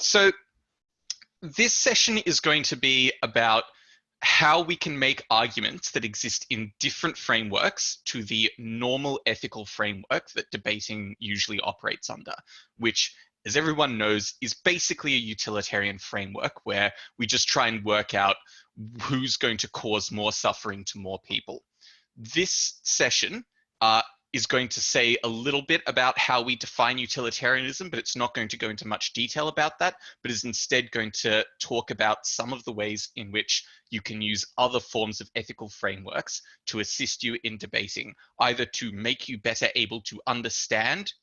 So this session is going to be about how we can make arguments that exist in different frameworks to the normal ethical framework that debating usually operates under, which, as everyone knows, is basically a utilitarian framework where we just try and work out who's going to cause more suffering to more people. This session is going to say a little bit about how we define utilitarianism, but it's not going to go into much detail about that, but is instead going to talk about some of the ways in which you can use other forms of ethical frameworks to assist you in debating, either to make you better able to understand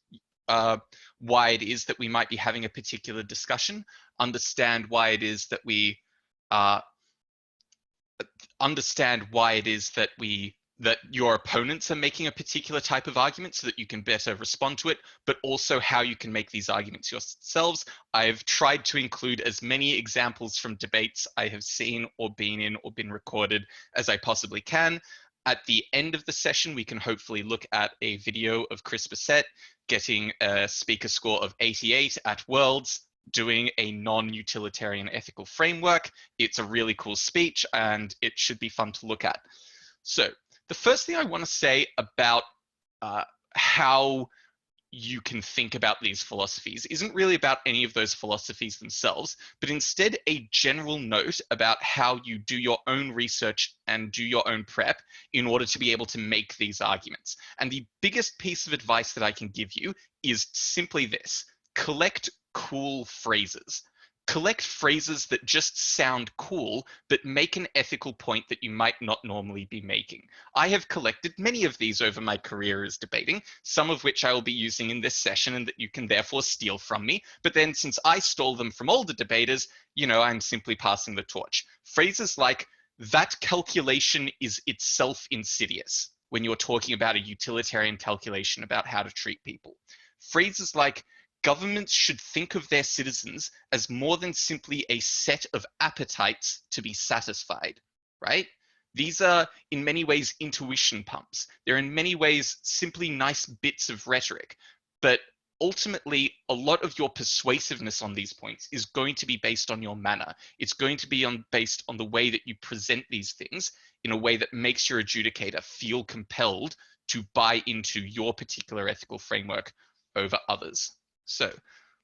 why it is that we might be having a particular discussion, understand why it is that we that your opponents are making a particular type of argument so that you can better respond to it, but also how you can make these arguments yourselves. I've tried to include as many examples from debates I have seen or been in or been recorded as I possibly can. At the end of the session, we can hopefully look at a video of Chris Bissett getting a speaker score of 88 at Worlds, doing a non-utilitarian ethical framework. It's a really cool speech and it should be fun to look at. So the first thing I want to say about how you can think about these philosophies isn't really about any of those philosophies themselves, but instead a general note about how you do your own research and do your own prep in order to be able to make these arguments. And the biggest piece of advice that I can give you is simply this: collect cool phrases. Collect phrases that just sound cool, but make an ethical point that you might not normally be making. I have collected many of these over my career as debating, some of which I will be using in this session and that you can therefore steal from me. But then since I stole them from older debaters, I'm simply passing the torch. Phrases like, "that calculation is itself insidious," when you're talking about a utilitarian calculation about how to treat people. Phrases like, "governments should think of their citizens as more than simply a set of appetites to be satisfied," right? These are in many ways intuition pumps. They're in many ways simply nice bits of rhetoric, but ultimately a lot of your persuasiveness on these points is going to be based on your manner. It's going to be based on the way that you present these things in a way that makes your adjudicator feel compelled to buy into your particular ethical framework over others. So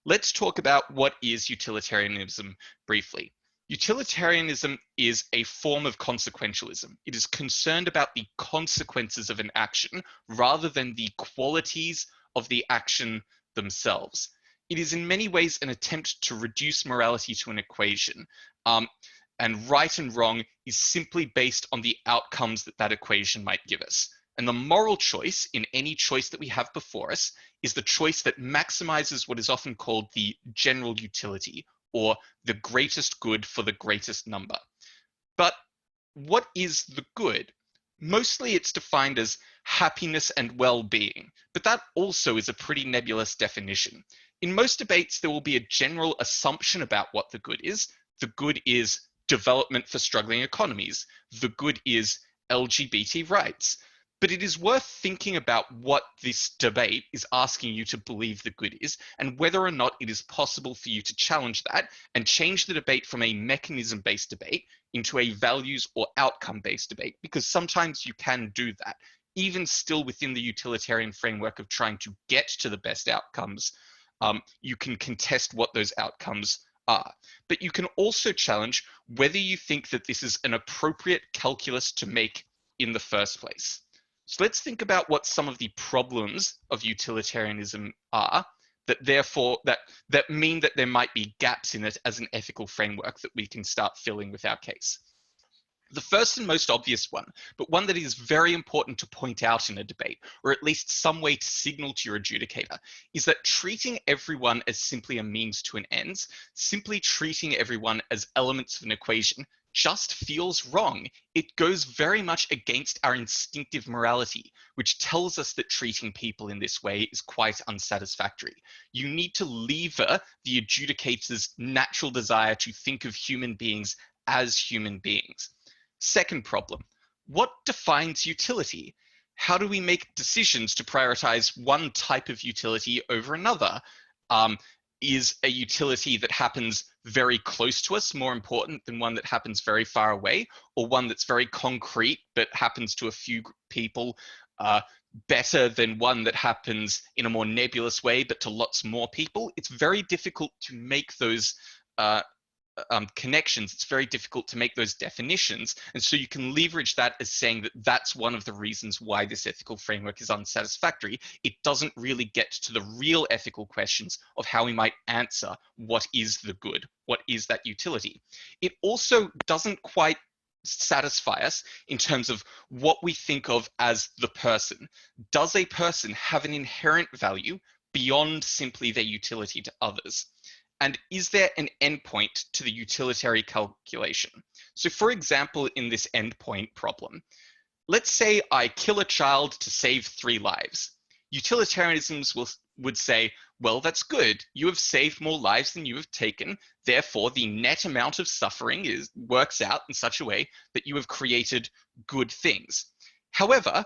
let's talk about what is utilitarianism briefly. Utilitarianism is a form of consequentialism. It is concerned about the consequences of an action rather than the qualities of the action themselves. It is in many ways an attempt to reduce morality to an equation. And right and wrong is simply based on the outcomes that that equation might give us. And the moral choice in any choice that we have before us is the choice that maximizes what is often called the general utility, or the greatest good for the greatest number. But what is the good? Mostly it's defined as happiness and well-being, but that also is a pretty nebulous definition. In most debates, there will be a general assumption about what the good is. The good is development for struggling economies. The good is LGBT rights. But it is worth thinking about what this debate is asking you to believe the good is, and whether or not it is possible for you to challenge that and change the debate from a mechanism-based debate into a values or outcome-based debate, because sometimes you can do that. Even still within the utilitarian framework of trying to get to the best outcomes, you can contest what those outcomes are. But you can also challenge whether you think that this is an appropriate calculus to make in the first place. So let's think about what some of the problems of utilitarianism are that mean that there might be gaps in it as an ethical framework that we can start filling with our case. The first and most obvious one, but one that is very important to point out in a debate, or at least some way to signal to your adjudicator, is that treating everyone as simply a means to an end, simply treating everyone as elements of an equation, just feels wrong. It goes very much against our instinctive morality, which tells us that treating people in this way is quite unsatisfactory. You need to lever the adjudicator's natural desire to think of human beings as human beings. Second problem, what defines utility? How do we make decisions to prioritize one type of utility over another? is a utility that happens very close to us more important than one that happens very far away, or one that's very concrete but happens to a few people better than one that happens in a more nebulous way but to lots more people? It's very difficult to make those connections. It's very difficult to make those definitions. And so you can leverage that as saying that that's one of the reasons why this ethical framework is unsatisfactory. It doesn't really get to the real ethical questions of how we might answer what is the good, what is that utility. It also doesn't quite satisfy us in terms of what we think of as the person. Does a person have an inherent value beyond simply their utility to others? And is there an endpoint to the utilitarian calculation? So for example, in this endpoint problem, let's say I kill a child to save 3 lives. Utilitarianism would say, well, that's good. You have saved more lives than you have taken. Therefore, the net amount of suffering works out in such a way that you have created good things. However,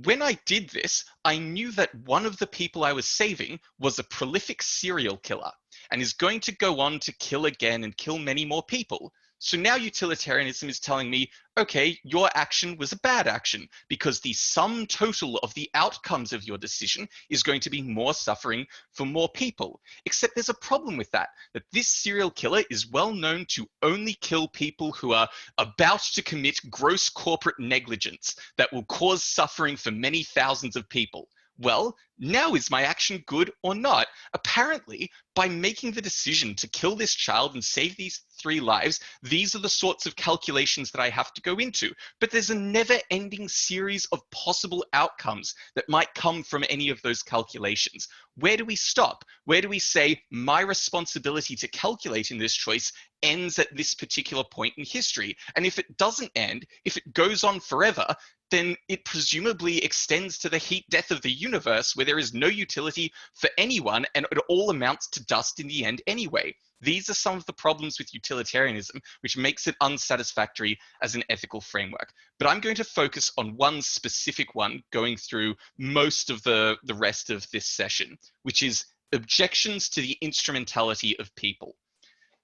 when I did this, I knew that one of the people I was saving was a prolific serial killer and is going to go on to kill again and kill many more people. So now utilitarianism is telling me, okay, your action was a bad action because the sum total of the outcomes of your decision is going to be more suffering for more people. Except there's a problem with that this serial killer is well known to only kill people who are about to commit gross corporate negligence that will cause suffering for many thousands of people. Well, now is my action good or not? Apparently, by making the decision to kill this child and save these 3 lives, these are the sorts of calculations that I have to go into. But there's a never-ending series of possible outcomes that might come from any of those calculations. Where do we stop? Where do we say my responsibility to calculate in this choice ends at this particular point in history? And if it doesn't end, if it goes on forever, then it presumably extends to the heat death of the universe where there is no utility for anyone and it all amounts to dust in the end anyway. These are some of the problems with utilitarianism, which makes it unsatisfactory as an ethical framework. But I'm going to focus on one specific one going through most of the rest of this session, which is objections to the instrumentality of people.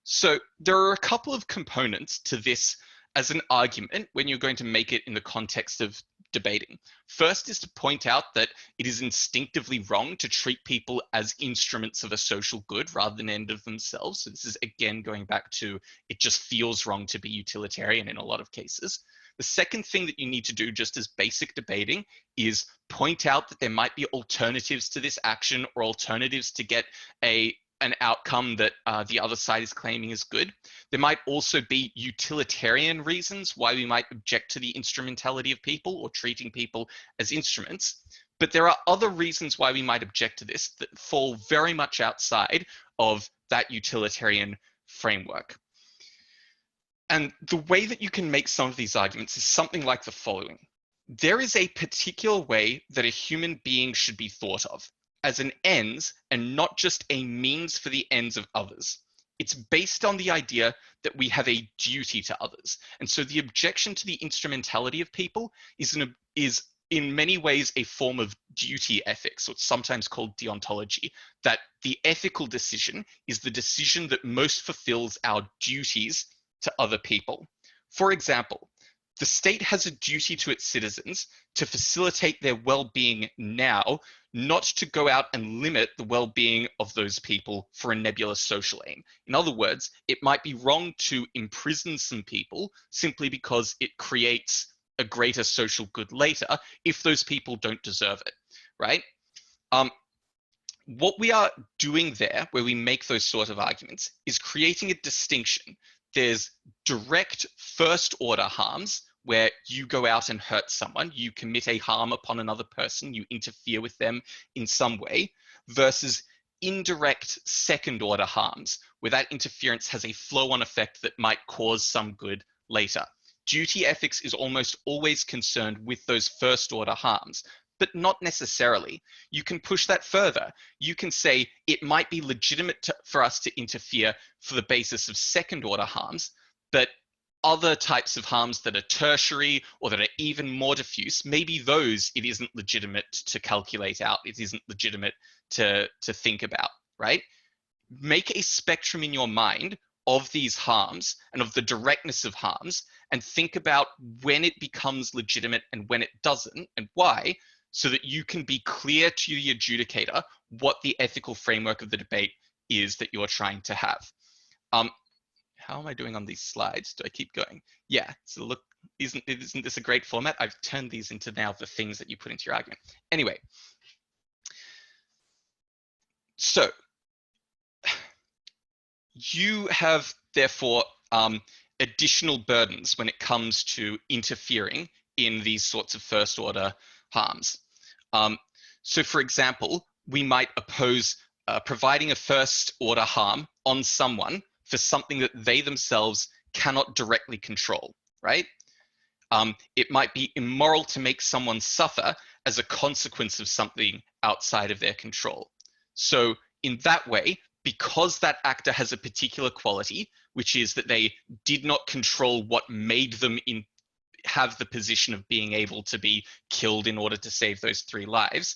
So there are a couple of components to this as an argument when you're going to make it in the context of debating. First is to point out that it is instinctively wrong to treat people as instruments of a social good rather than end of themselves. So this is again going back to it just feels wrong to be utilitarian in a lot of cases. The second thing that you need to do just as basic debating is point out that there might be alternatives to this action or alternatives to get an outcome that the other side is claiming is good. There might also be utilitarian reasons why we might object to the instrumentality of people or treating people as instruments. But there are other reasons why we might object to this that fall very much outside of that utilitarian framework. And the way that you can make some of these arguments is something like the following. There is a particular way that a human being should be thought of, as an ends and not just a means for the ends of others. It's based on the idea that we have a duty to others. And so the objection to the instrumentality of people is in many ways a form of duty ethics, or it's sometimes called deontology, that the ethical decision is the decision that most fulfills our duties to other people. For example, the state has a duty to its citizens to facilitate their well-being now, not to go out and limit the well-being of those people for a nebulous social aim. In other words, it might be wrong to imprison some people simply because it creates a greater social good later if those people don't deserve it, right? What we are doing there, where we make those sort of arguments, is creating a distinction. There's direct first-order harms, where you go out and hurt someone, you commit a harm upon another person, you interfere with them in some way, versus indirect second-order harms, where that interference has a flow-on effect that might cause some good later. Duty ethics is almost always concerned with those first-order harms, but not necessarily. You can push that further. You can say it might be legitimate for us to interfere for the basis of second-order harms, but other types of harms that are tertiary or that are even more diffuse, maybe those it isn't legitimate to calculate out, it isn't legitimate to think about, right? make a spectrum in your mind of these harms and of the directness of harms, and think about when it becomes legitimate and when it doesn't, and why, so that you can be clear to the adjudicator what the ethical framework of the debate is that you're trying to have. How am I doing on these slides? Do I keep going? Yeah, so look, isn't this a great format? I've turned these into now the things that you put into your argument. Anyway, so you have therefore additional burdens when it comes to interfering in these sorts of first order harms. So for example, we might oppose providing a first order harm on someone for something that they themselves cannot directly control, right? It might be immoral to make someone suffer as a consequence of something outside of their control. So in that way, because that actor has a particular quality, which is that they did not control what made them have the position of being able to be killed in order to save those 3 lives,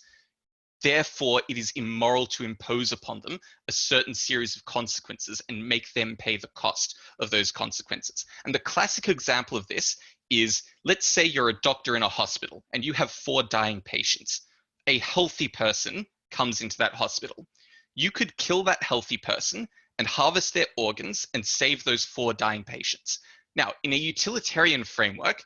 therefore it is immoral to impose upon them a certain series of consequences and make them pay the cost of those consequences. And the classic example of this is, let's say you're a doctor in a hospital and you have 4 dying patients. A healthy person comes into that hospital. You could kill that healthy person and harvest their organs and save those 4 dying patients. Now, in a utilitarian framework,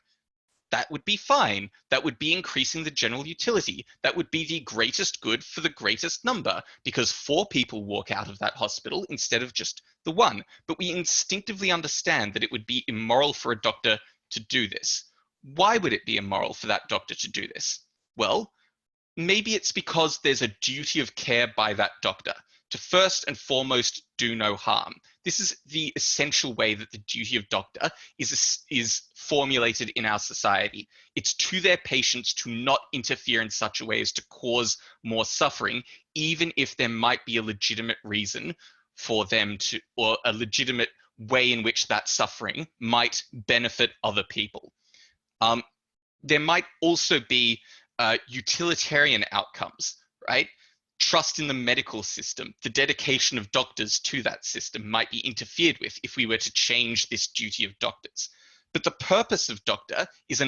that would be fine. That would be increasing the general utility. That would be the greatest good for the greatest number, because 4 people walk out of that hospital instead of just the 1. But we instinctively understand that it would be immoral for a doctor to do this. Why would it be immoral for that doctor to do this? Well, maybe it's because there's a duty of care by that doctor to first and foremost do no harm. This is the essential way that the duty of doctor is formulated in our society. It's to their patients to not interfere in such a way as to cause more suffering, even if there might be a legitimate reason for them to, or a legitimate way in which that suffering might benefit other people. There might also be utilitarian outcomes, right? Trust in the medical system, the dedication of doctors to that system might be interfered with if we were to change this duty of doctors. But the purpose of doctors is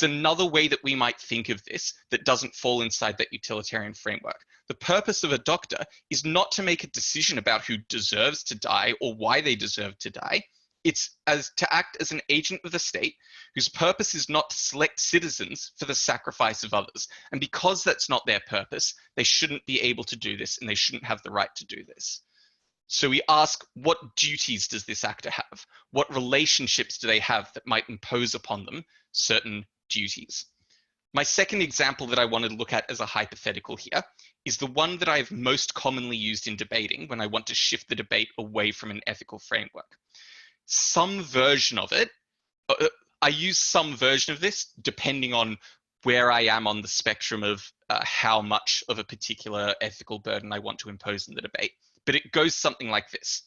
another way that we might think of this that doesn't fall inside that utilitarian framework. The purpose of a doctor is not to make a decision about who deserves to die or why they deserve to die. It's to act as an agent of the state whose purpose is not to select citizens for the sacrifice of others. And because that's not their purpose, they shouldn't be able to do this and they shouldn't have the right to do this. So we ask, what duties does this actor have? What relationships do they have that might impose upon them certain duties? My second example that I wanted to look at as a hypothetical here is the one that I've most commonly used in debating when I want to shift the debate away from an ethical framework. Some version of it, I use some version of this depending on where I am on the spectrum of how much of a particular ethical burden I want to impose in the debate. But it goes something like this.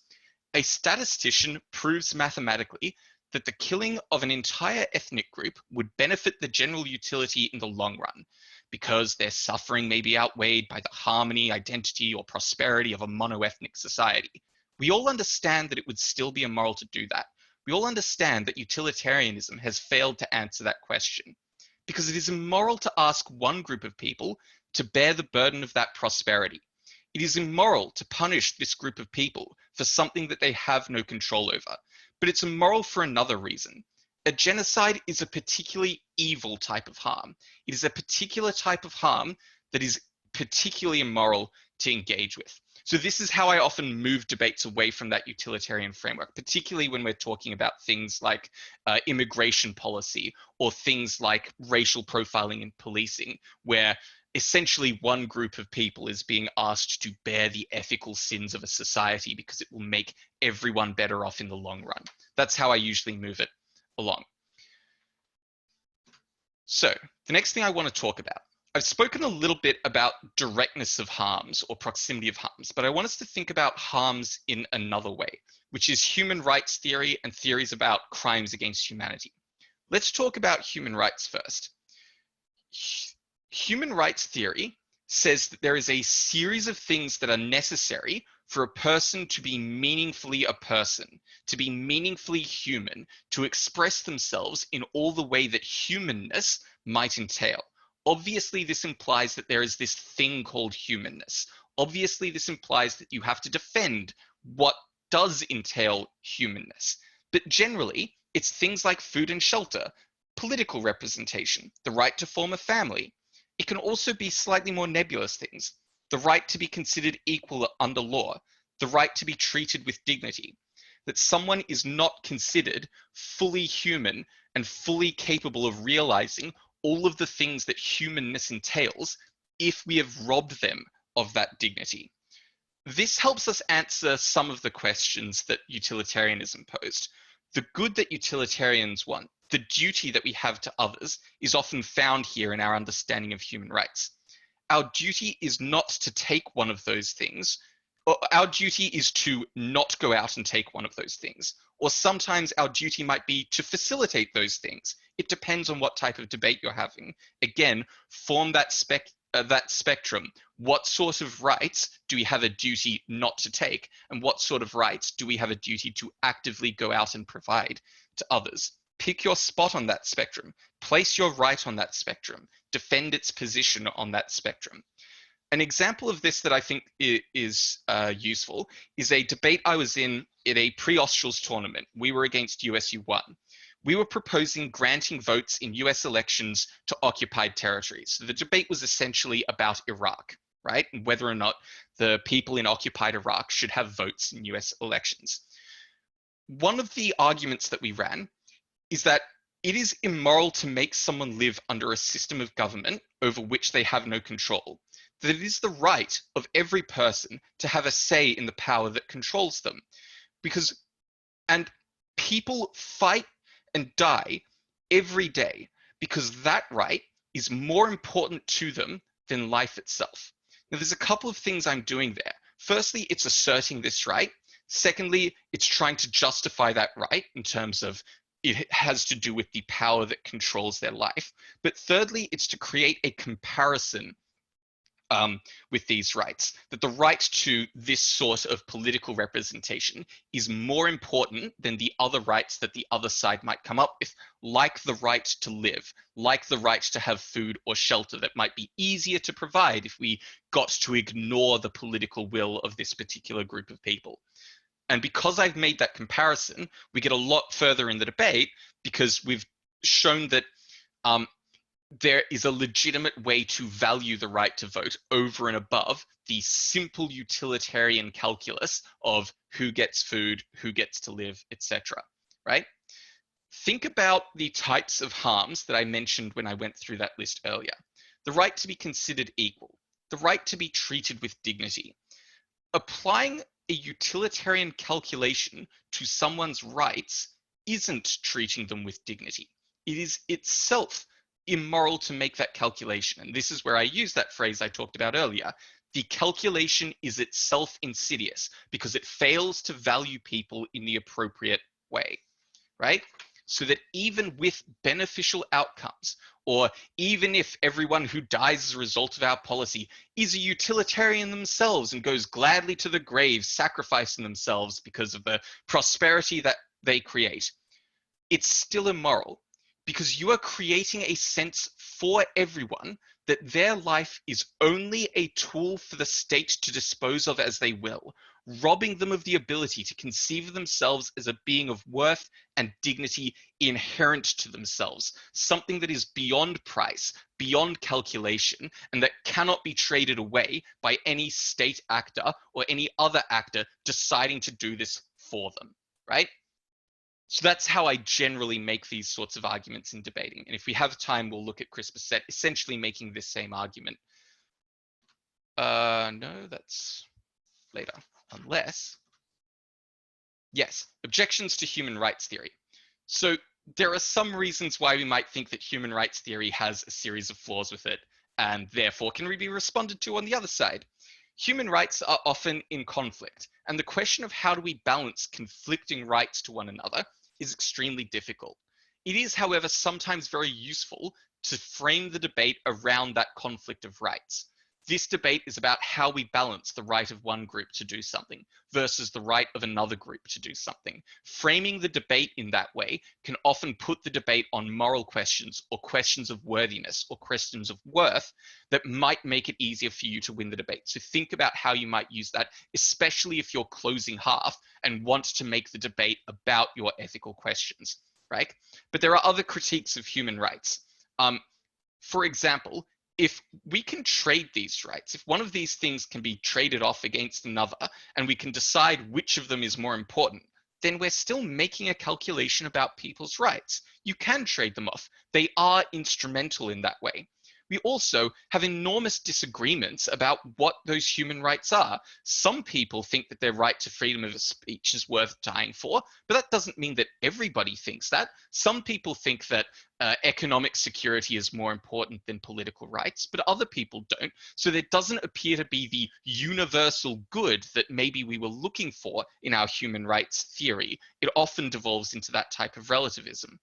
A statistician proves mathematically that the killing of an entire ethnic group would benefit the general utility in the long run, because their suffering may be outweighed by the harmony, identity, or prosperity of a monoethnic society. We all understand that it would still be immoral to do that. We all understand that utilitarianism has failed to answer that question, because it is immoral to ask one group of people to bear the burden of that prosperity. It is immoral to punish this group of people for something that they have no control over, but it's immoral for another reason. A genocide is a particularly evil type of harm. It is a particular type of harm that is particularly immoral to engage with. So this is how I often move debates away from that utilitarian framework, particularly when we're talking about things like immigration policy or things like racial profiling and policing, where essentially one group of people is being asked to bear the ethical sins of a society because it will make everyone better off in the long run. That's how I usually move it along. So the next thing I want to talk about, I've spoken a little bit about directness of harms or proximity of harms, but I want us to think about harms in another way, which is human rights theory and theories about crimes against humanity. Let's talk about human rights first. Human rights theory says that there is a series of things that are necessary for a person to be meaningfully a person, to be meaningfully human, to express themselves in all the way that humanness might entail. Obviously, this implies that there is this thing called humanness. Obviously, this implies that you have to defend what does entail humanness. But generally, it's things like food and shelter, political representation, the right to form a family. It can also be slightly more nebulous things, the right to be considered equal under law, the right to be treated with dignity, that someone is not considered fully human and fully capable of realizing all of the things that humanness entails if we have robbed them of that dignity. This helps us answer some of the questions that utilitarianism posed. The good that utilitarians want, the duty that we have to others, is often found here in our understanding of human rights. Our duty is not to take one of those things. Our duty is to not go out and take one of those things. Or sometimes our duty might be to facilitate those things. It depends on what type of debate you're having. Again, form that spectrum. What sort of rights do we have a duty not to take? And what sort of rights do we have a duty to actively go out and provide to others? Pick your spot on that spectrum. Place your right on that spectrum. Defend its position on that spectrum. An example of this that I think is useful is a debate I was in a pre-Australs tournament. We were against USU1. We were proposing granting votes in US elections to occupied territories. So the debate was essentially about Iraq, right? And whether or not the people in occupied Iraq should have votes in US elections. One of the arguments that we ran is that it is immoral to make someone live under a system of government over which they have no control. That it is the right of every person to have a say in the power that controls them. And people fight and die every day because that right is more important to them than life itself. Now, there's a couple of things I'm doing there. Firstly, it's asserting this right. Secondly, it's trying to justify that right in terms of it has to do with the power that controls their life. But thirdly, it's to create a comparison with these rights, that the right to this sort of political representation is more important than the other rights that the other side might come up with, like the right to live, like the right to have food or shelter that might be easier to provide if we got to ignore the political will of this particular group of people. And because I've made that comparison, we get a lot further in the debate because we've shown that there is a legitimate way to value the right to vote over and above the simple utilitarian calculus of who gets food, who gets to live, etc. Right? Think about the types of harms that I mentioned when I went through that list earlier. The right to be considered equal, the right to be treated with dignity. Applying a utilitarian calculation to someone's rights isn't treating them with dignity. It is itself immoral to make that calculation. And this is where I use that phrase I talked about earlier. The calculation is itself insidious because it fails to value people in the appropriate way, right? So that even with beneficial outcomes, or even if everyone who dies as a result of our policy is a utilitarian themselves and goes gladly to the grave, sacrificing themselves because of the prosperity that they create, it's still immoral because you are creating a sense for everyone that their life is only a tool for the state to dispose of as they will, robbing them of the ability to conceive of themselves as a being of worth and dignity inherent to themselves, something that is beyond price, beyond calculation, and that cannot be traded away by any state actor or any other actor deciding to do this for them, right? So that's how I generally make these sorts of arguments in debating. And if we have time, we'll look at Chris Bassett essentially making this same argument. No, that's later. Unless, yes, objections to human rights theory. So there are some reasons why we might think that human rights theory has a series of flaws with it, and therefore can be responded to on the other side. Human rights are often in conflict, and the question of how do we balance conflicting rights to one another is extremely difficult. It is, however, sometimes very useful to frame the debate around that conflict of rights. This debate is about how we balance the right of one group to do something versus the right of another group to do something. Framing the debate in that way can often put the debate on moral questions or questions of worthiness or questions of worth that might make it easier for you to win the debate. So think about how you might use that, especially if you're closing half and want to make the debate about your ethical questions, right? But there are other critiques of human rights. For example, if we can trade these rights, if one of these things can be traded off against another, and we can decide which of them is more important, then we're still making a calculation about people's rights. You can trade them off. They are instrumental in that way. We also have enormous disagreements about what those human rights are. Some people think that their right to freedom of speech is worth dying for, but that doesn't mean that everybody thinks that. Some people think that economic security is more important than political rights, but other people don't. So there doesn't appear to be the universal good that maybe we were looking for in our human rights theory. It often devolves into that type of relativism.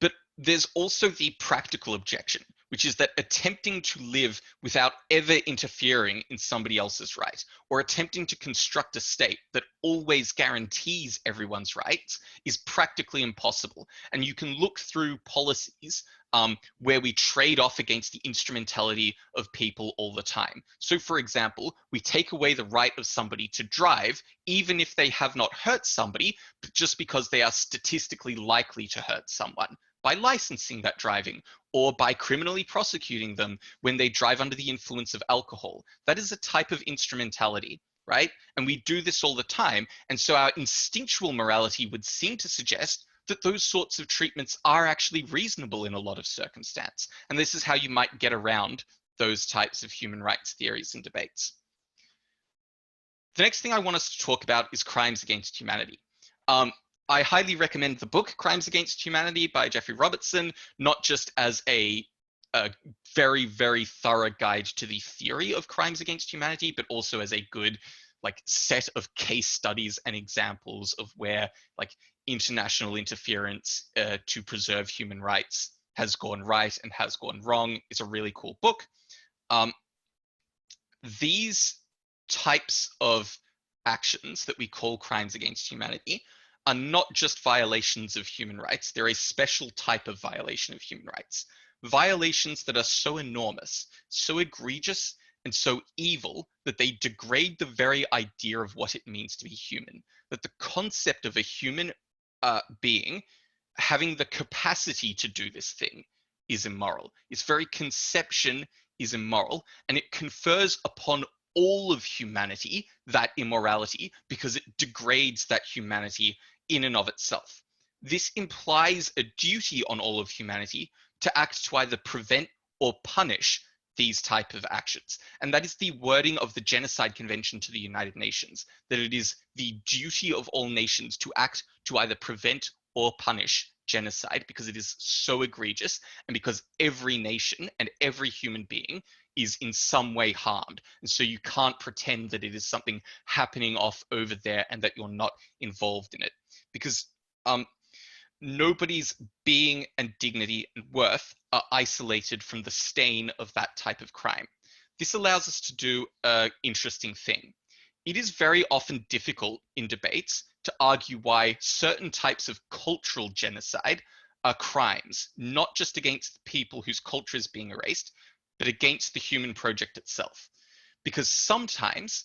But there's also the practical objection, which is that attempting to live without ever interfering in somebody else's right, or attempting to construct a state that always guarantees everyone's rights, is practically impossible. And you can look through policies where we trade off against the instrumentality of people all the time. So for example, we take away the right of somebody to drive, even if they have not hurt somebody, but just because they are statistically likely to hurt someone, by licensing that driving, or by criminally prosecuting them when they drive under the influence of alcohol. That is a type of instrumentality, right? And we do this all the time. And so our instinctual morality would seem to suggest that those sorts of treatments are actually reasonable in a lot of circumstance. And this is how you might get around those types of human rights theories and debates. The next thing I want us to talk about is crimes against humanity. I highly recommend the book Crimes Against Humanity by Jeffrey Robertson, not just as a very, very thorough guide to the theory of crimes against humanity, but also as a good set of case studies and examples of where international interference to preserve human rights has gone right and has gone wrong. It's a really cool book. These types of actions that we call crimes against humanity are not just violations of human rights. They're a special type of violation of human rights. Violations that are so enormous, so egregious, and so evil that they degrade the very idea of what it means to be human. That the concept of a human being having the capacity to do this thing is immoral. Its very conception is immoral, and it confers upon all of humanity that immorality because it degrades that humanity in and of itself. This implies a duty on all of humanity to act to either prevent or punish these type of actions. And that is the wording of the Genocide Convention to the United Nations, that it is the duty of all nations to act to either prevent or punish genocide because it is so egregious and because every nation and every human being is in some way harmed. And so you can't pretend that it is something happening off over there and that you're not involved in it. Because nobody's being and dignity and worth are isolated from the stain of that type of crime. This allows us to do an interesting thing. It is very often difficult in debates to argue why certain types of cultural genocide are crimes, not just against the people whose culture is being erased, but against the human project itself. Because sometimes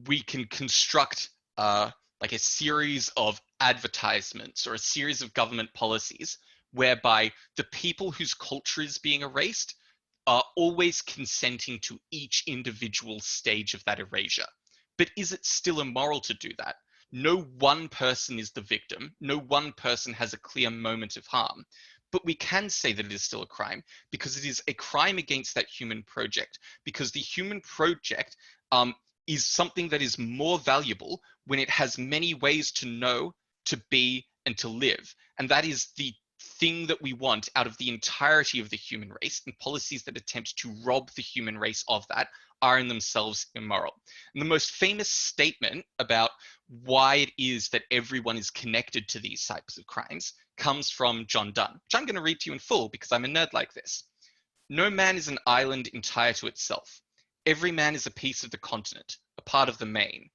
we can construct a series of advertisements or a series of government policies whereby the people whose culture is being erased are always consenting to each individual stage of that erasure. But is it still immoral to do that? No one person is the victim. No one person has a clear moment of harm. But we can say that it is still a crime because it is a crime against that human project, because the human project is something that is more valuable when it has many ways to know, to be, and to live. And that is the thing that we want out of the entirety of the human race, and policies that attempt to rob the human race of that are in themselves immoral. And the most famous statement about why it is that everyone is connected to these types of crimes comes from John Donne, which I'm going to read to you in full because I'm a nerd like this. No man is an island entire to itself. Every man is a piece of the continent, a part of the main.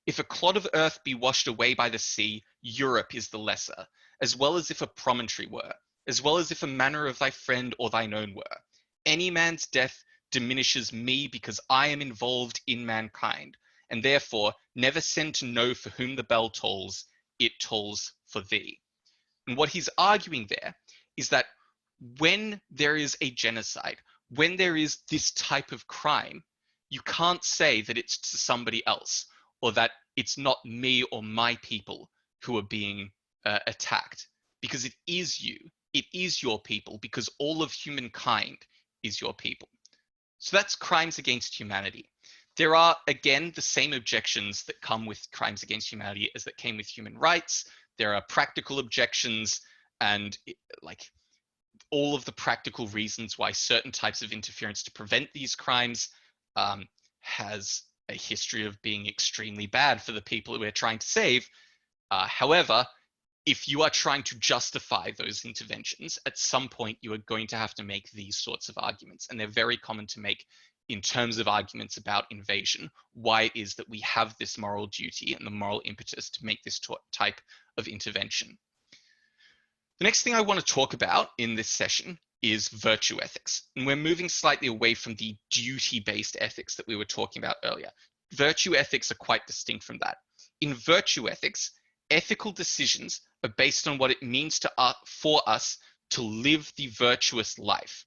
If a clod of earth be washed away by the sea, Europe is the lesser, as well as if a promontory were, as well as if a manor of thy friend or thine own were. Any man's death diminishes me because I am involved in mankind, and therefore never send to know for whom the bell tolls, it tolls for thee. And what he's arguing there is that when there is a genocide, when there is this type of crime, you can't say that it's to somebody else or that it's not me or my people who are being attacked, because it is you. It is your people, because all of humankind is your people. So that's crimes against humanity. There are, again, the same objections that come with crimes against humanity as that came with human rights. There are practical objections and like all of the practical reasons why certain types of interference to prevent these crimes has a history of being extremely bad for the people that we're trying to save. However, if you are trying to justify those interventions, at some point you are going to have to make these sorts of arguments, and they're very common to make in terms of arguments about invasion, why it is that we have this moral duty and the moral impetus to make this type of intervention. The next thing I want to talk about in this session is virtue ethics. And we're moving slightly away from the duty-based ethics that we were talking about earlier. Virtue ethics are quite distinct from that. In virtue ethics, ethical decisions are based on what it means for us to live the virtuous life.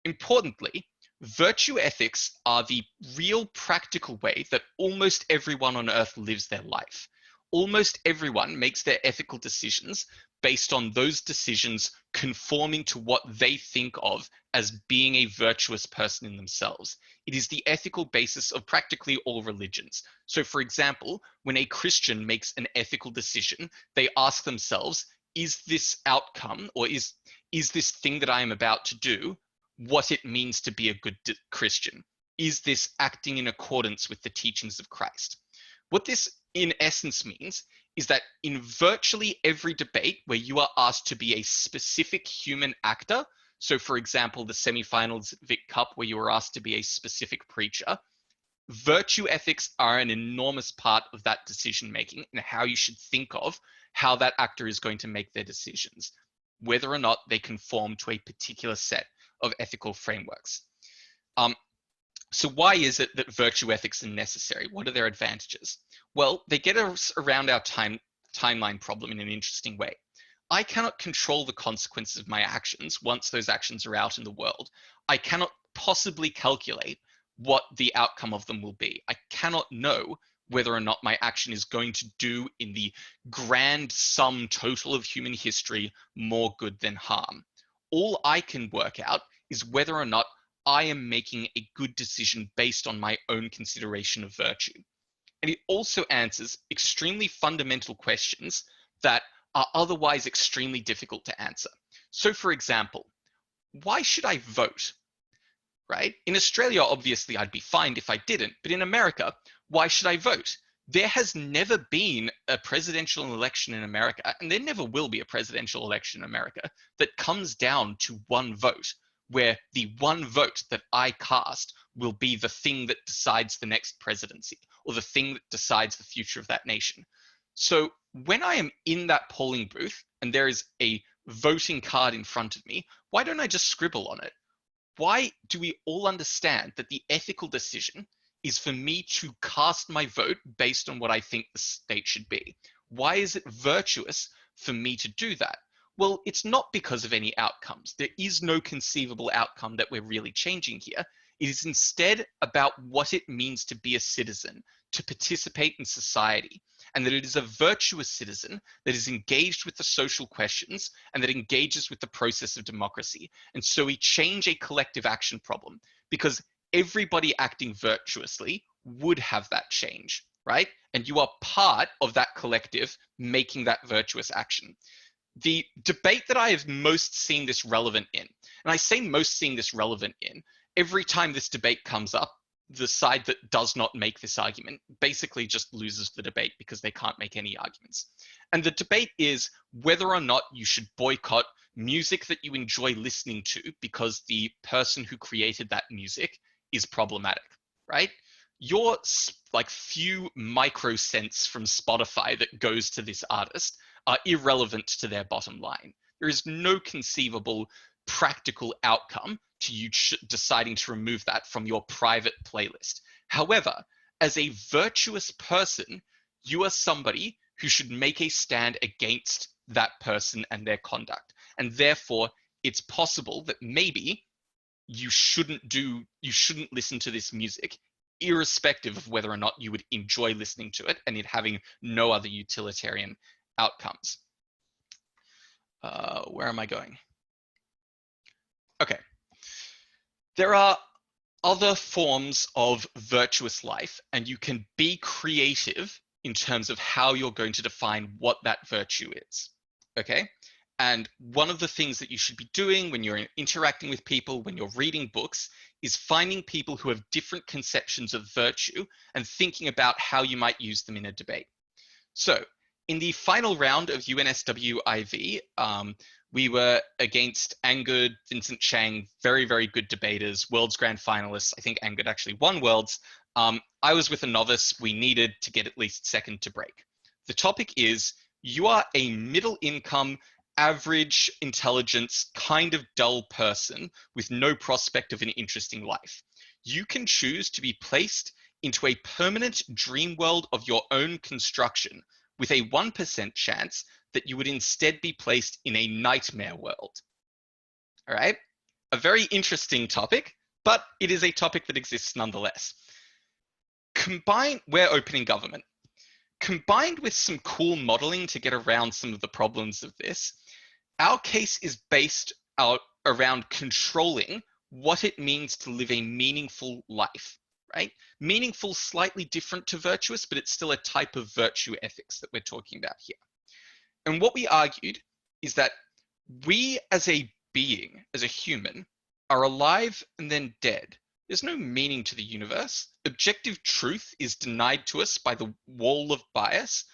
Importantly, virtue ethics are the real practical way that almost everyone on earth lives their life. Almost everyone makes their ethical decisions based on those decisions conforming to what they think of as being a virtuous person in themselves. It is the ethical basis of practically all religions. So for example, when a Christian makes an ethical decision, they ask themselves, is this outcome, or is this thing that I am about to do what it means to be a good Christian? Is this acting in accordance with the teachings of Christ? What this in essence means is that in virtually every debate where you are asked to be a specific human actor, so for example, the semifinals at Vic Cup where you were asked to be a specific preacher, virtue ethics are an enormous part of that decision making and how you should think of how that actor is going to make their decisions, whether or not they conform to a particular set of ethical frameworks. So why is it that virtue ethics are necessary? What are their advantages? Well, they get us around our timeline problem in an interesting way. I cannot control the consequences of my actions once those actions are out in the world. I cannot possibly calculate what the outcome of them will be. I cannot know whether or not my action is going to do in the grand sum total of human history more good than harm. All I can work out is whether or not I am making a good decision based on my own consideration of virtue. And it also answers extremely fundamental questions that are otherwise extremely difficult to answer. So for example, why should I vote? Right? In Australia, obviously I'd be fined if I didn't, but in America, why should I vote? There has never been a presidential election in America, and there never will be a presidential election in America that comes down to one vote, where the one vote that I cast will be the thing that decides the next presidency or the thing that decides the future of that nation. So when I am in that polling booth and there is a voting card in front of me, why don't I just scribble on it? Why do we all understand that the ethical decision is for me to cast my vote based on what I think the state should be? Why is it virtuous for me to do that? Well, it's not because of any outcomes. There is no conceivable outcome that we're really changing here. It is instead about what it means to be a citizen, to participate in society, and that it is a virtuous citizen that is engaged with the social questions and that engages with the process of democracy. And so we change a collective action problem because everybody acting virtuously would have that change, right? And you are part of that collective making that virtuous action. The debate that I have most seen this relevant in, and I say most seen this relevant in, every time this debate comes up, the side that does not make this argument basically just loses the debate because they can't make any arguments. And the debate is whether or not you should boycott music that you enjoy listening to because the person who created that music is problematic, right? Your like few microcents from Spotify that goes to this artist are irrelevant to their bottom line. There is no conceivable practical outcome to you deciding to remove that from your private playlist. However, as a virtuous person, you are somebody who should make a stand against that person and their conduct. And therefore, it's possible that maybe you shouldn't listen to this music, irrespective of whether or not you would enjoy listening to it and it having no other utilitarian outcomes. Where am I going? Okay. There are other forms of virtuous life, and you can be creative in terms of how you're going to define what that virtue is. Okay? And one of the things that you should be doing when you're interacting with people, when you're reading books, is finding people who have different conceptions of virtue and thinking about how you might use them in a debate. So, in the final round of UNSW IV, we were against Angud, Vincent Chang, very, very good debaters, Worlds Grand Finalists. I think Angud actually won Worlds. I was with a novice. We needed to get at least second to break. The topic is, you are a middle income, average intelligence, kind of dull person with no prospect of an interesting life. You can choose to be placed into a permanent dream world of your own construction with a 1% chance that you would instead be placed in a nightmare world. All right? A very interesting topic, but it is a topic that exists nonetheless. We're opening government. Combined with some cool modeling to get around some of the problems of this, our case is based out around controlling what it means to live a meaningful life, right? Meaningful, slightly different to virtuous, but it's still a type of virtue ethics that we're talking about here. And what we argued is that we as a being, as a human, are alive and then dead. There's no meaning to the universe. Objective truth is denied to us by the wall of bias.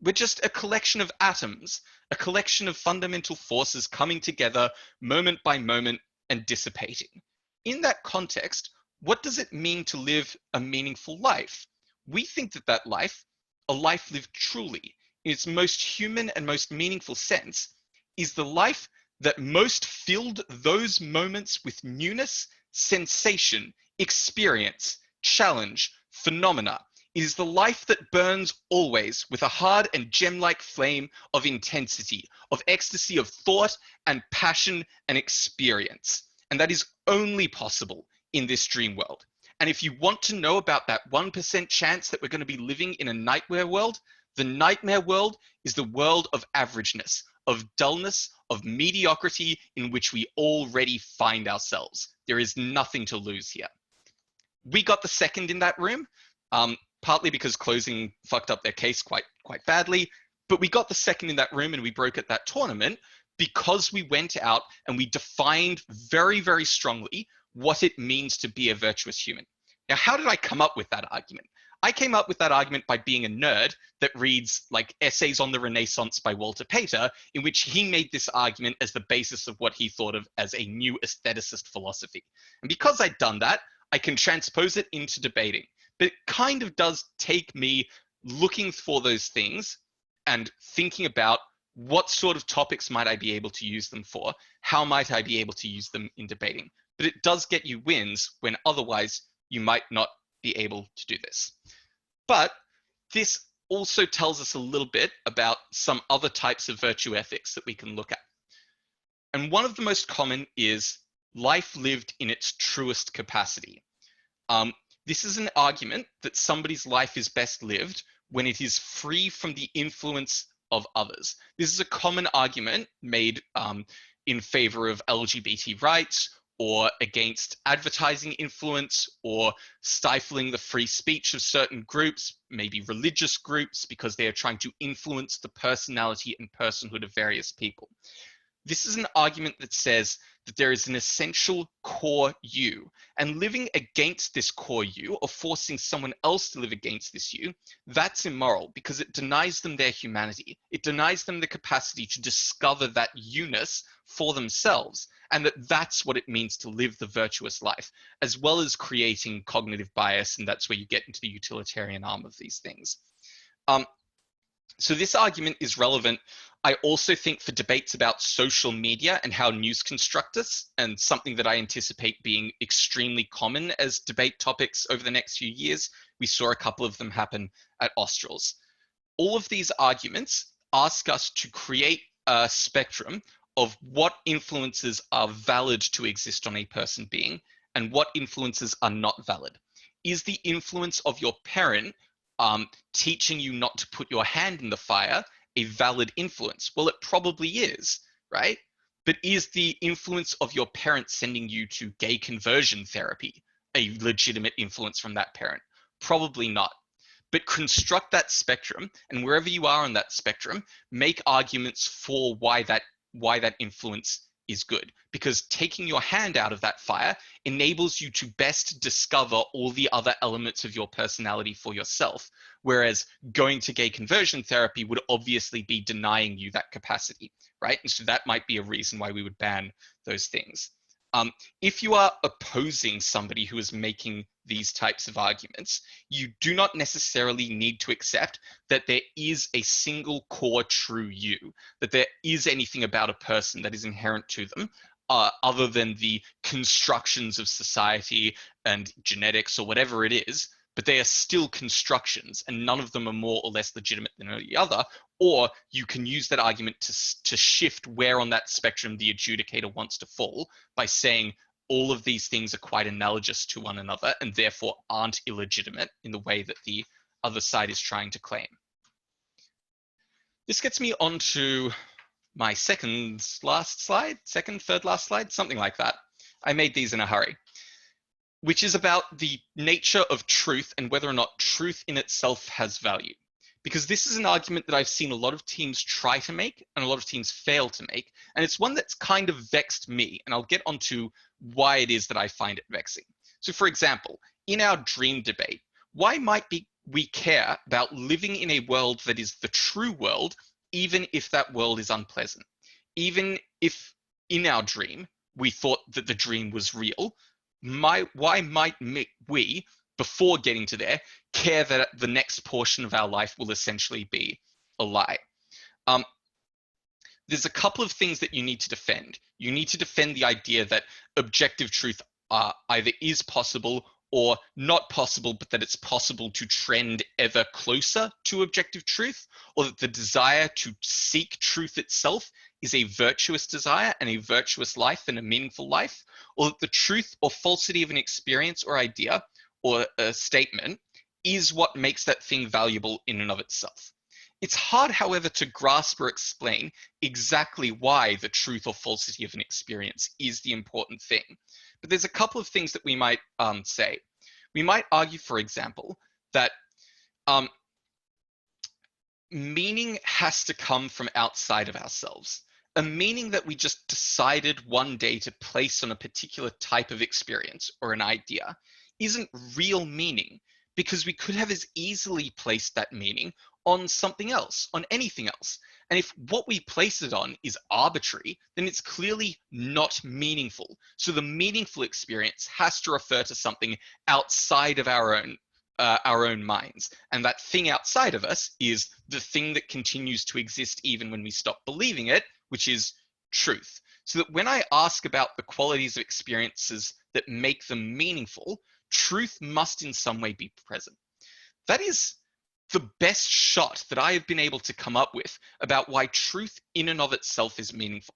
We're just a collection of atoms, a collection of fundamental forces coming together moment by moment and dissipating. In that context, what does it mean to live a meaningful life? We think that that life, a life lived truly, in its most human and most meaningful sense, is the life that most filled those moments with newness, sensation, experience, challenge, phenomena. It is the life that burns always with a hard and gem-like flame of intensity, of ecstasy of thought and passion and experience. And that is only possible in this dream world. And if you want to know about that 1% chance that we're going to be living in a nightmare world, the nightmare world is the world of averageness, of dullness, of mediocrity in which we already find ourselves. There is nothing to lose here. We got the second in that room, partly because closing fucked up their case quite badly, but we got the second in that room and we broke at that tournament because we went out and we defined very, very strongly what it means to be a virtuous human. Now, how did I come up with that argument? I came up with that argument by being a nerd that reads like essays on the Renaissance by Walter Pater, in which he made this argument as the basis of what he thought of as a new aestheticist philosophy. And because I'd done that, I can transpose it into debating. But it kind of does take me looking for those things and thinking about what sort of topics might I be able to use them for? How might I be able to use them in debating? But it does get you wins when otherwise you might not be able to do this. But this also tells us a little bit about some other types of virtue ethics that we can look at. And one of the most common is life lived in its truest capacity. This is an argument that somebody's life is best lived when it is free from the influence of others. This is a common argument made in favor of LGBT rights or against advertising influence or stifling the free speech of certain groups, maybe religious groups, because they are trying to influence the personality and personhood of various people. This is an argument that says that there is an essential core you, and living against this core you, or forcing someone else to live against this you, that's immoral because it denies them their humanity. It denies them the capacity to discover that you-ness for themselves, and that's what it means to live the virtuous life, as well as creating cognitive bias, and that's where you get into the utilitarian arm of these things. So this argument is relevant, I also think, for debates about social media and how news construct us, and something that I anticipate being extremely common as debate topics over the next few years. We saw a couple of them happen at Australs. All of these arguments ask us to create a spectrum of what influences are valid to exist on a person being and what influences are not valid. Is the influence of your parent teaching you not to put your hand in the fire a valid influence? Well, it probably is, right? But is the influence of your parents sending you to gay conversion therapy a legitimate influence from that parent? Probably not. But construct that spectrum, and wherever you are on that spectrum, make arguments for why that influence is good, because taking your hand out of that fire enables you to best discover all the other elements of your personality for yourself, whereas going to gay conversion therapy would obviously be denying you that capacity, right? And so that might be a reason why we would ban those things. If you are opposing somebody who is making these types of arguments, you do not necessarily need to accept that there is a single core true you, that there is anything about a person that is inherent to them, other than the constructions of society and genetics or whatever it is, but they are still constructions, and none of them are more or less legitimate than the other. Or you can use that argument to shift where on that spectrum the adjudicator wants to fall by saying all of these things are quite analogous to one another and therefore aren't illegitimate in the way that the other side is trying to claim. This gets me on to my third last slide, something like that. I made these in a hurry, which is about the nature of truth and whether or not truth in itself has value. Because this is an argument that I've seen a lot of teams try to make and a lot of teams fail to make. And it's one that's kind of vexed me. And I'll get onto why it is that I find it vexing. So for example, in our dream debate, why might we care about living in a world that is the true world, even if that world is unpleasant? Even if in our dream, we thought that the dream was real, why might we, before getting to there, care that the next portion of our life will essentially be a lie? There's a couple of things that you need to defend. You need to defend the idea that objective truth either is possible or not possible, but that it's possible to trend ever closer to objective truth, or that the desire to seek truth itself is a virtuous desire and a virtuous life and a meaningful life, or that the truth or falsity of an experience or idea or a statement is what makes that thing valuable in and of itself. It's hard, however, to grasp or explain exactly why the truth or falsity of an experience is the important thing. But there's a couple of things that we might say. We might argue, for example, that meaning has to come from outside of ourselves. A meaning that we just decided one day to place on a particular type of experience or an idea isn't real meaning, because we could have as easily placed that meaning on something else, on anything else. And if what we place it on is arbitrary, then it's clearly not meaningful. So the meaningful experience has to refer to something outside of our own minds. And that thing outside of us is the thing that continues to exist even when we stop believing it, which is truth. So that when I ask about the qualities of experiences that make them meaningful, truth must in some way be present. That is the best shot that I have been able to come up with about why truth in and of itself is meaningful.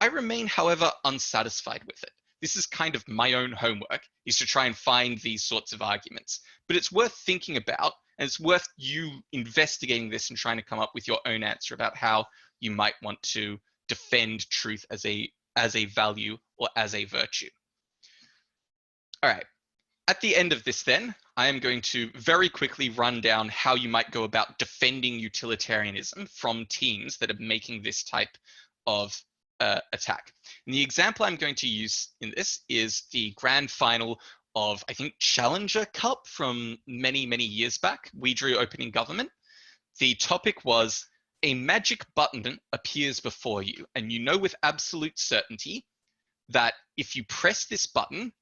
I remain, however, unsatisfied with it. This is kind of my own homework, is to try and find these sorts of arguments. But it's worth thinking about, and it's worth you investigating this and trying to come up with your own answer about how you might want to defend truth as a value or as a virtue. All right. At the end of this then, I am going to very quickly run down how you might go about defending utilitarianism from teams that are making this type of attack. And the example I'm going to use in this is the grand final of, I think, Challenger Cup from many, many years back. We drew opening government. The topic was, a magic button appears before you, and you know with absolute certainty that if you press this button,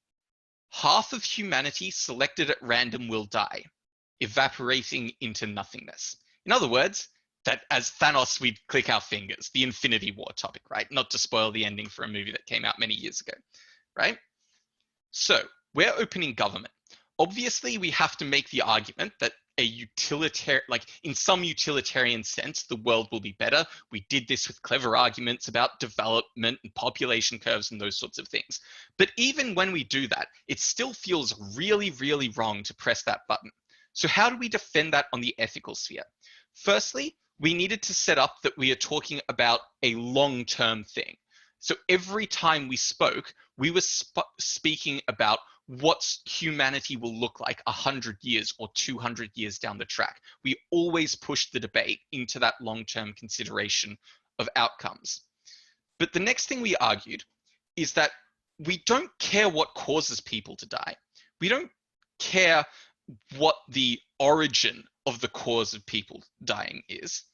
half of humanity selected at random will die, evaporating into nothingness. In other words, that as Thanos, we'd click our fingers, the Infinity War topic, right? Not to spoil the ending for a movie that came out many years ago, right? So we're opening government. Obviously, we have to make the argument that a utilitarian, like in some utilitarian sense, the world will be better. We did this with clever arguments about development and population curves and those sorts of things. But even when we do that, it still feels really, really wrong to press that button. So how do we defend that on the ethical sphere? Firstly, we needed to set up that we are talking about a long-term thing. So every time we spoke, we were speaking about what humanity will look like 100 years or 200 years down the track. We always pushed the debate into that long-term consideration of outcomes. But the next thing we argued is that we don't care what causes people to die. We don't care what the origin of the cause of people dying is.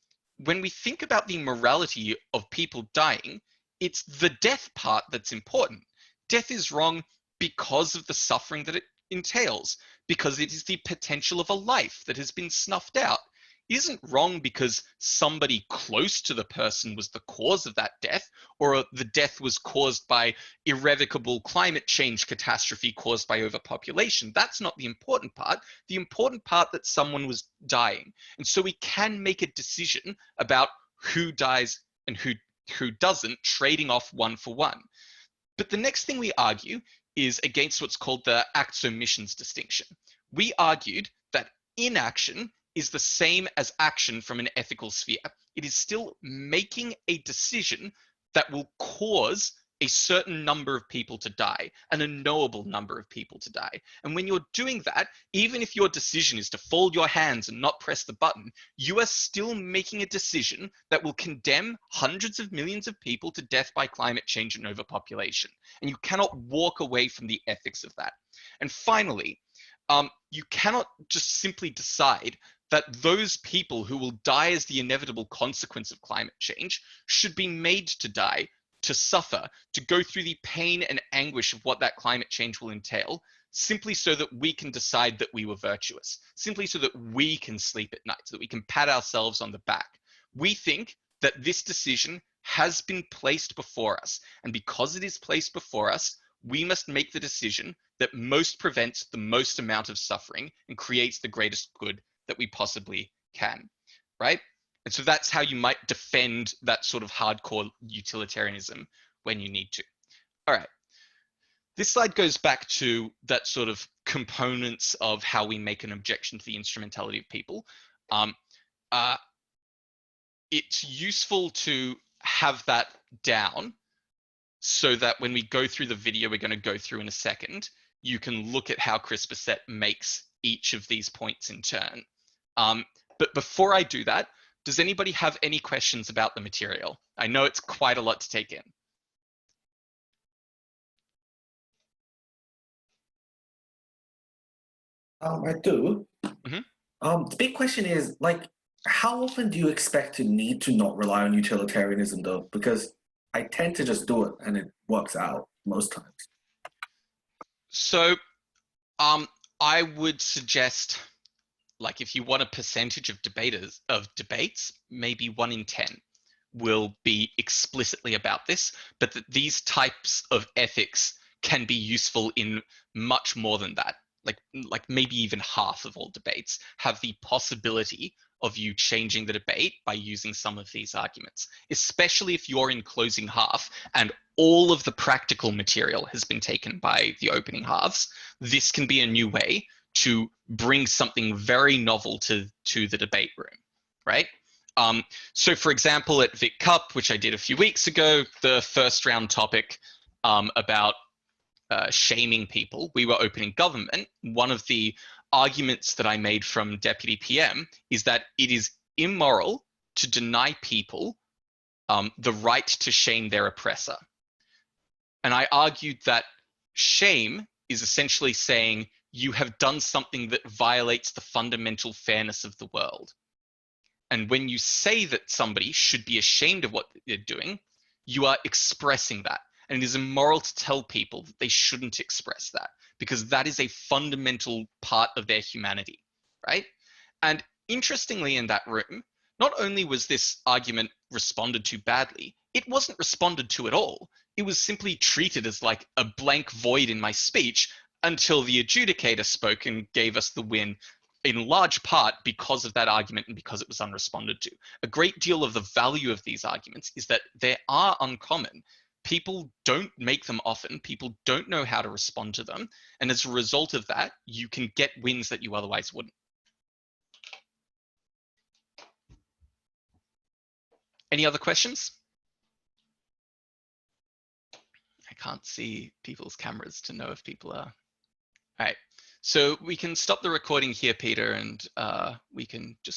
When we think about the morality of people dying, it's the death part that's important. Death is wrong because of the suffering that it entails, because it is the potential of a life that has been snuffed out. It isn't wrong because somebody close to the person was the cause of that death, or the death was caused by irrevocable climate change catastrophe caused by overpopulation. That's not the important part. The important part that someone was dying. And so we can make a decision about who dies and who doesn't, trading off one for one. But the next thing we argue is against what's called the acts omissions distinction. We argued that inaction is the same as action from an ethical sphere. It is still making a decision that will cause a certain number of people to die, and a knowable number of people to die. And when you're doing that, even if your decision is to fold your hands and not press the button, you are still making a decision that will condemn hundreds of millions of people to death by climate change and overpopulation. And you cannot walk away from the ethics of that. And finally, you cannot just simply decide that those people who will die as the inevitable consequence of climate change should be made to die, to suffer, to go through the pain and anguish of what that climate change will entail, simply so that we can decide that we were virtuous, simply so that we can sleep at night, so that we can pat ourselves on the back. We think that this decision has been placed before us, and because it is placed before us, we must make the decision that most prevents the most amount of suffering and creates the greatest good that we possibly can, right? And so that's how you might defend that sort of hardcore utilitarianism when you need to. All right. This slide goes back to that sort of components of how we make an objection to the instrumentality of people. It's useful to have that down so that when we go through the video we're going to go through in a second, you can look at how Chris Bissett makes each of these points in turn. But before I do that, does anybody have any questions about the material? I know it's quite a lot to take in. I do. Mm-hmm. The big question is, like, how often do you expect to need to not rely on utilitarianism, though? Because I tend to just do it and it works out most times. So I would suggest, like, if you want a percentage of debates, maybe 1 in 10 will be explicitly about this, but that these types of ethics can be useful in much more than that. Like maybe even half of all debates have the possibility of you changing the debate by using some of these arguments, especially if you're in closing half and all of the practical material has been taken by the opening halves. This can be a new way to bring something very novel to the debate room, right? So for example, at Vic Cup, which I did a few weeks ago, the first round topic about shaming people, we were opening government. One of the arguments that I made from Deputy PM is that it is immoral to deny people the right to shame their oppressor. And I argued that shame is essentially saying you have done something that violates the fundamental fairness of the world. And when you say that somebody should be ashamed of what they're doing, you are expressing that. And it is immoral to tell people that they shouldn't express that, because that is a fundamental part of their humanity, right? And interestingly, in that room, not only was this argument responded to badly, it wasn't responded to at all. It was simply treated as like a blank void in my speech until the adjudicator spoke and gave us the win, in large part because of that argument and because it was unresponded to. A great deal of the value of these arguments is that they are uncommon. People don't make them often. People don't know how to respond to them. And as a result of that, you can get wins that you otherwise wouldn't. Any other questions? I can't see people's cameras to know if people are. All right, so we can stop the recording here, Peter, and we can just